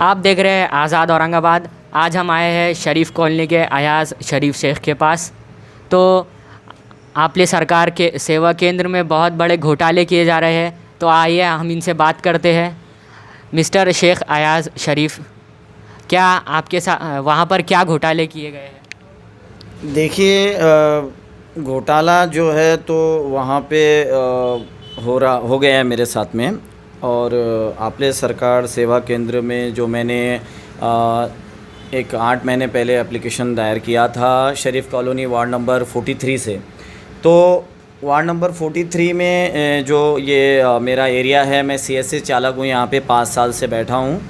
आप देख रहे हैं आज़ाद औरंगाबाद। आज हम आए हैं शरीफ कॉलोनी के अयाज़ शरीफ शेख के पास। तो आपले सरकार के सेवा केंद्र में बहुत बड़े घोटाले किए जा रहे हैं, तो आइए हम इनसे बात करते हैं। मिस्टर शेख अयाज़ शरीफ, क्या आपके साथ वहाँ पर क्या घोटाले किए गए हैं? देखिए, घोटाला जो है तो वहाँ पे हो गया है मेरे साथ में। और आपले सरकार सेवा केंद्र में जो मैंने एक 8 महीने पहले एप्लीकेशन दायर किया था शरीफ कॉलोनी वार्ड नंबर 43 से। तो वार्ड नंबर 43 में जो ये मेरा एरिया है, मैं सीएससी चालक हूँ, यहाँ पे 5 साल से बैठा हूँ।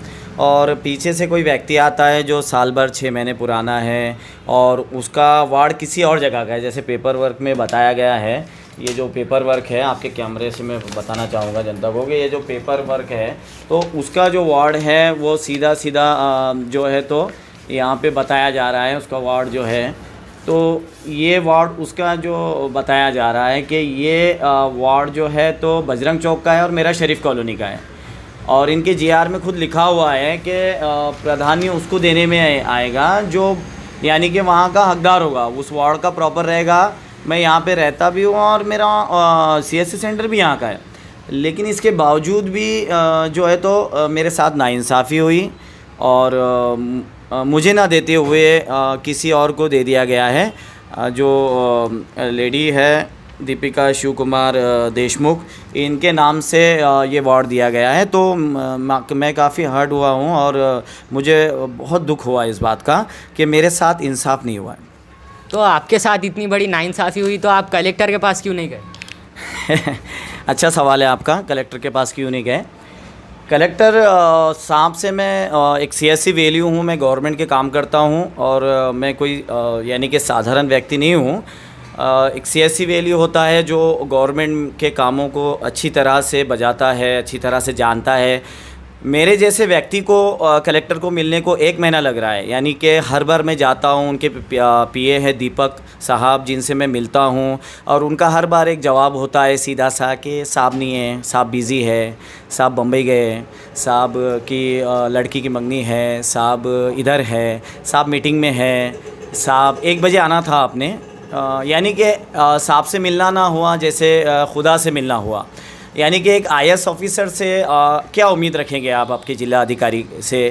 और पीछे से कोई व्यक्ति आता है जो साल भर 6 महीने पुराना है और उसका वार्ड किसी और जगह का है, जैसे पेपर वर्क में बताया गया है। ये जो पेपर वर्क है, आपके कैमरे से मैं बताना चाहूँगा जनता को कि ये जो पेपर वर्क है तो उसका जो वार्ड है वो सीधा जो है तो यहाँ पे बताया जा रहा है उसका वार्ड जो है। तो ये वार्ड उसका जो बताया जा रहा है कि ये वार्ड जो है तो बजरंग चौक का है और मेरा शरीफ कॉलोनी का है। और इनके जीआर में खुद लिखा हुआ है कि प्राधान्य उसको देने में आएगा जो यानी कि वहाँ का हकदार होगा, उस वार्ड का प्रॉपर रहेगा। मैं यहाँ पे रहता भी हूँ और मेरा सीएससी सेंटर भी यहाँ का है, लेकिन इसके बावजूद भी जो है तो मेरे साथ नाइंसाफ़ी हुई और मुझे ना देते हुए किसी और को दे दिया गया है। जो लेडी है दीपिका शिव कुमार देशमुख, इनके नाम से ये वार्ड दिया गया है। तो मैं काफ़ी हर्ट हुआ हूँ और मुझे बहुत दुख हुआ इस बात का कि मेरे साथ इंसाफ नहीं हुआ है। तो आपके साथ इतनी बड़ी नाइंसाफ़ी हुई तो आप कलेक्टर के पास क्यों नहीं गए? अच्छा सवाल है आपका, कलेक्टर के पास क्यों नहीं गए? कलेक्टर साहब से मैं एक सीएससी वैल्यू हूँ, मैं गवर्नमेंट के काम करता हूँ और मैं कोई यानी कि साधारण व्यक्ति नहीं हूँ। एक सीएससी वैल्यू होता है जो गवर्नमेंट के कामों को अच्छी तरह से बजाता है, अच्छी तरह से जानता है। मेरे जैसे व्यक्ति को कलेक्टर को मिलने को 1 महीना लग रहा है, यानी कि हर बार मैं जाता हूँ। उनके पीए है दीपक साहब, जिनसे मैं मिलता हूँ और उनका हर बार एक जवाब होता है सीधा सा कि साहब नहीं है, साहब बिज़ी है, साहब बम्बई गए, साहब की लड़की की मंगनी है, साहब इधर है, साहब मीटिंग में है, साहब 1 बजे आना था आपने। यानी कि साहब से मिलना ना हुआ जैसे खुदा से मिलना हुआ। यानी कि एक आईएएस ऑफिसर से क्या उम्मीद रखेंगे आप आपके ज़िला अधिकारी से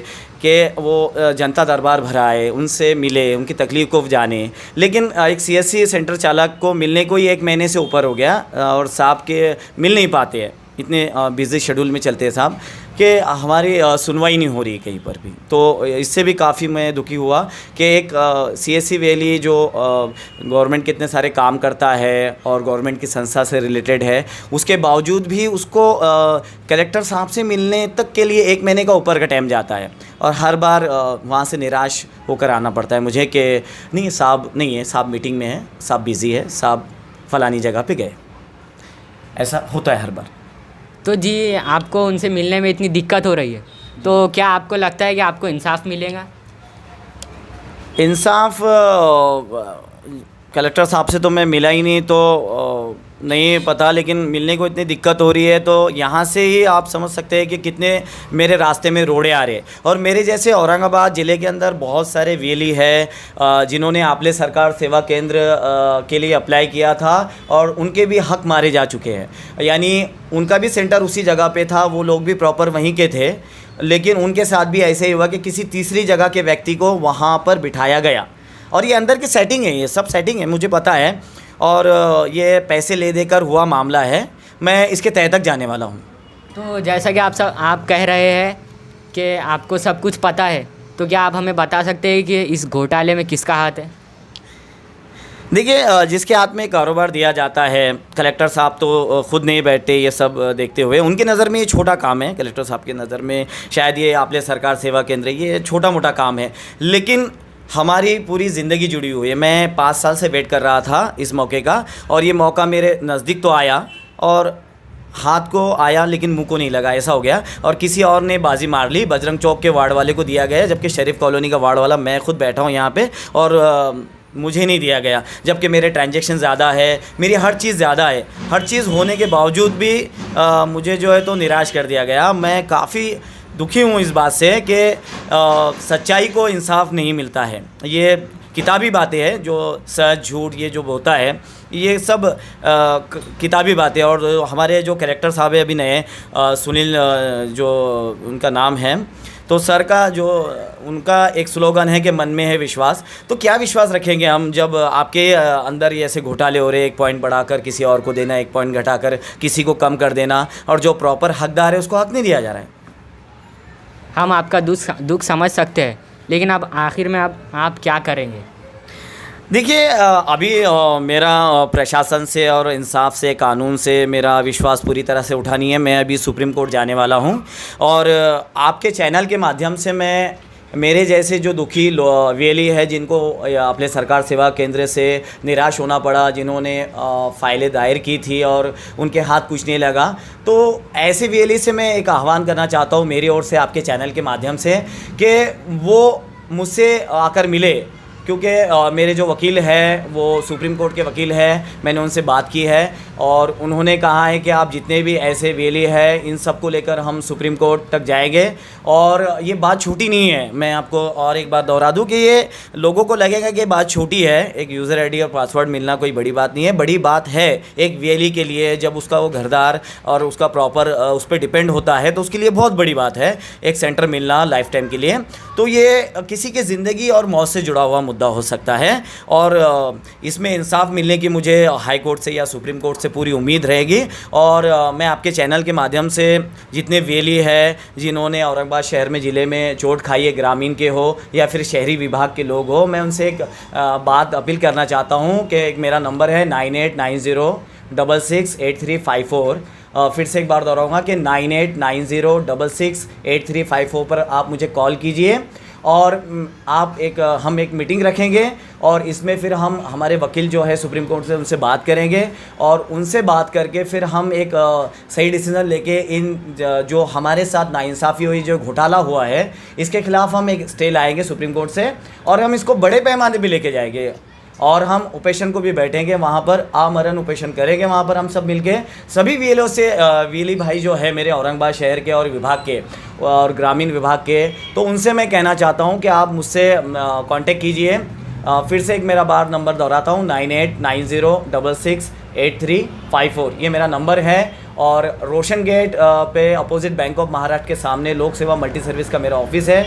कि वो जनता दरबार भराए, उनसे मिले, उनकी तकलीफ़ को जाने। लेकिन एक सीएससी सेंटर चालक को मिलने को ही 1 महीने से ऊपर हो गया और साहब के मिल नहीं पाते हैं, इतने बिज़ी शेड्यूल में चलते हैं साहब कि हमारी सुनवाई नहीं हो रही कहीं पर भी। तो इससे भी काफ़ी मैं दुखी हुआ कि एक सीएससी वैली जो गवर्नमेंट के इतने सारे काम करता है और गवर्नमेंट की संस्था से रिलेटेड है, उसके बावजूद भी उसको कलेक्टर साहब से मिलने तक के लिए 1 महीने का ऊपर का टाइम जाता है और हर बार वहाँ से निराश होकर आना पड़ता है मुझे कि नहीं साहब नहीं है, साहब मीटिंग में है, साहब बिज़ी है, साहब फ़लानी जगह पे गए। ऐसा होता है हर बार। तो जी, आपको उनसे मिलने में इतनी दिक्कत हो रही है, तो क्या आपको लगता है कि आपको इंसाफ मिलेगा? इंसाफ कलेक्टर साहब से तो मैं मिला ही नहीं, तो नहीं पता, लेकिन मिलने को इतनी दिक्कत हो रही है तो यहाँ से ही आप समझ सकते हैं कि कितने मेरे रास्ते में रोड़े आ रहे हैं। और मेरे जैसे औरंगाबाद ज़िले के अंदर बहुत सारे वेली है जिन्होंने आपले सरकार सेवा केंद्र के लिए अप्लाई किया था और उनके भी हक मारे जा चुके हैं। यानी उनका भी सेंटर उसी जगह पे था, वो लोग भी प्रॉपर वहीं के थे, लेकिन उनके साथ भी ऐसे ही हुआ कि किसी तीसरी जगह के व्यक्ति को वहाँ पर बिठाया गया। और ये अंदर की सेटिंग है, ये सब सेटिंग है, मुझे पता है। और ये पैसे ले देकर हुआ मामला है, मैं इसके तह तक जाने वाला हूँ। तो जैसा कि आप कह रहे हैं कि आपको सब कुछ पता है, तो क्या आप हमें बता सकते हैं कि इस घोटाले में किसका हाथ है? देखिए, जिसके हाथ में कारोबार दिया जाता है, कलेक्टर साहब तो खुद नहीं बैठते ये सब देखते हुए। उनकी नज़र में ये छोटा काम है, कलेक्टर साहब की नज़र में शायद ये आपले सरकार सेवा केंद्र ये छोटा मोटा काम है, लेकिन हमारी पूरी ज़िंदगी जुड़ी हुई है। मैं 5 साल से वेट कर रहा था इस मौके का और ये मौका मेरे नज़दीक तो आया और हाथ को आया लेकिन मुंह को नहीं लगा, ऐसा हो गया। और किसी और ने बाजी मार ली, बजरंग चौक के वार्ड वाले को दिया गया, जबकि शरीफ कॉलोनी का वार्ड वाला मैं खुद बैठा हूँ यहाँ पे और मुझे नहीं दिया गया, जबकि मेरे ट्रांजैक्शन ज़्यादा है, मेरी हर चीज़ ज़्यादा है। हर चीज़ होने के बावजूद भी मुझे जो है तो निराश कर दिया गया। मैं काफ़ी दुखी हूँ इस बात से कि सच्चाई को इंसाफ नहीं मिलता है। ये किताबी बातें हैं, जो सच झूठ ये जो होता है ये सब किताबी बातें। और हमारे जो कैरेक्टर साहब है अभी नए सुनील जो उनका नाम है, तो सर का जो उनका एक स्लोगन है कि मन में है विश्वास। तो क्या विश्वास रखेंगे हम जब आपके अंदर ये ऐसे घोटाले हो रहे हैं, 1 पॉइंट बढ़ाकर किसी और को देना, 1 पॉइंट घटाकर किसी को कम कर देना, और जो प्रॉपर हकदार है उसको हक नहीं दिया जा रहा है। हम आपका दुख समझ सकते हैं, लेकिन अब आखिर में आप क्या करेंगे? देखिए अभी मेरा प्रशासन से और इंसाफ से, कानून से मेरा विश्वास पूरी तरह से उठा नहीं है। मैं अभी सुप्रीम कोर्ट जाने वाला हूं, और आपके चैनल के माध्यम से मैं मेरे जैसे जो दुखी वेली है, जिनको अपने सरकार सेवा केंद्र से निराश होना पड़ा, जिन्होंने फाइलें दायर की थी और उनके हाथ कुछ नहीं लगा, तो ऐसे वेली से मैं एक आह्वान करना चाहता हूँ मेरी ओर से आपके चैनल के माध्यम से कि वो मुझसे आकर मिले। क्योंकि मेरे जो वकील है वो सुप्रीम कोर्ट के वकील हैं, मैंने उनसे बात की है और उन्होंने कहा है कि आप जितने भी ऐसे वेली है इन सब को लेकर हम सुप्रीम कोर्ट तक जाएंगे। और ये बात छोटी नहीं है, मैं आपको और एक बार दोहरा दूं कि ये लोगों को लगेगा कि बात छोटी है, एक यूज़र आईडी और पासवर्ड मिलना कोई बड़ी बात नहीं है। बड़ी बात है एक वेली के लिए, जब उसका वो घरदार और उसका प्रॉपर उस पर डिपेंड होता है तो उसके लिए बहुत बड़ी बात है एक सेंटर मिलना लाइफ टाइम के लिए। तो ये किसी की ज़िंदगी और मौत से जुड़ा हुआ मुद्दा हो सकता है, और इसमें इंसाफ मिलने की मुझे हाई कोर्ट से या सुप्रीम कोर्ट से पूरी उम्मीद रहेगी। और मैं आपके चैनल के माध्यम से जितने वेली है जिन्होंने औरंगाबाद शहर में ज़िले में चोट खाई है, ग्रामीण के हो या फिर शहरी विभाग के लोग हो, मैं उनसे एक बात अपील करना चाहता हूँ कि एक मेरा नंबर है 9890668354। फिर से एक बार दोहराऊँगा कि 9890668354 पर आप मुझे कॉल कीजिए और हम एक मीटिंग रखेंगे, और इसमें फिर हम हमारे वकील जो है सुप्रीम कोर्ट से उनसे बात करेंगे, और उनसे बात करके फिर हम एक सही डिसीजन लेके इन जो हमारे साथ नाइंसाफ़ी हुई, जो घोटाला हुआ है, इसके खिलाफ हम एक स्टे लाएंगे सुप्रीम कोर्ट से, और हम इसको बड़े पैमाने पे लेके जाएंगे। और हम उपेशन को भी बैठेंगे, वहाँ पर आमरण उपेशन करेंगे, वहाँ पर हम सब मिलके सभी वीलों से वीली भाई जो है मेरे औरंगाबाद शहर के और विभाग के और ग्रामीण विभाग के, तो उनसे मैं कहना चाहता हूँ कि आप मुझसे कांटेक्ट कीजिए। फिर से एक मेरा बार नंबर दोहराता हूँ 9890668354, ये मेरा नंबर है। और रोशन गेट पे अपोजिट बैंक ऑफ महाराष्ट्र के सामने लोक सेवा मल्टी सर्विस का मेरा ऑफिस है,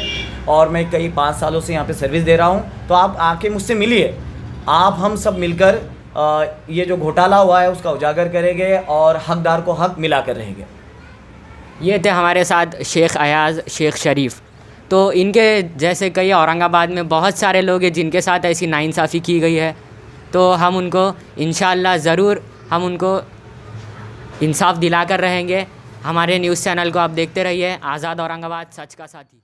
और मैं कई 5 सालों से यहाँ पे सर्विस दे रहा हूँ। तो आप आके मुझसे मिलिए, आप हम सब मिलकर ये जो घोटाला हुआ है उसका उजागर करेंगे और हकदार को हक मिला कर रहेंगे। ये थे हमारे साथ शेख अयाज़ शेख शरीफ। तो इनके जैसे कई औरंगाबाद में बहुत सारे लोग हैं जिनके साथ ऐसी नाइंसाफ़ी की गई है, तो हम उनको इंशाअल्लाह ज़रूर हम उनको इंसाफ दिलाकर रहेंगे। हमारे न्यूज़ चैनल को आप देखते रहिए, आज़ाद औरंगाबाद, सच का साथी।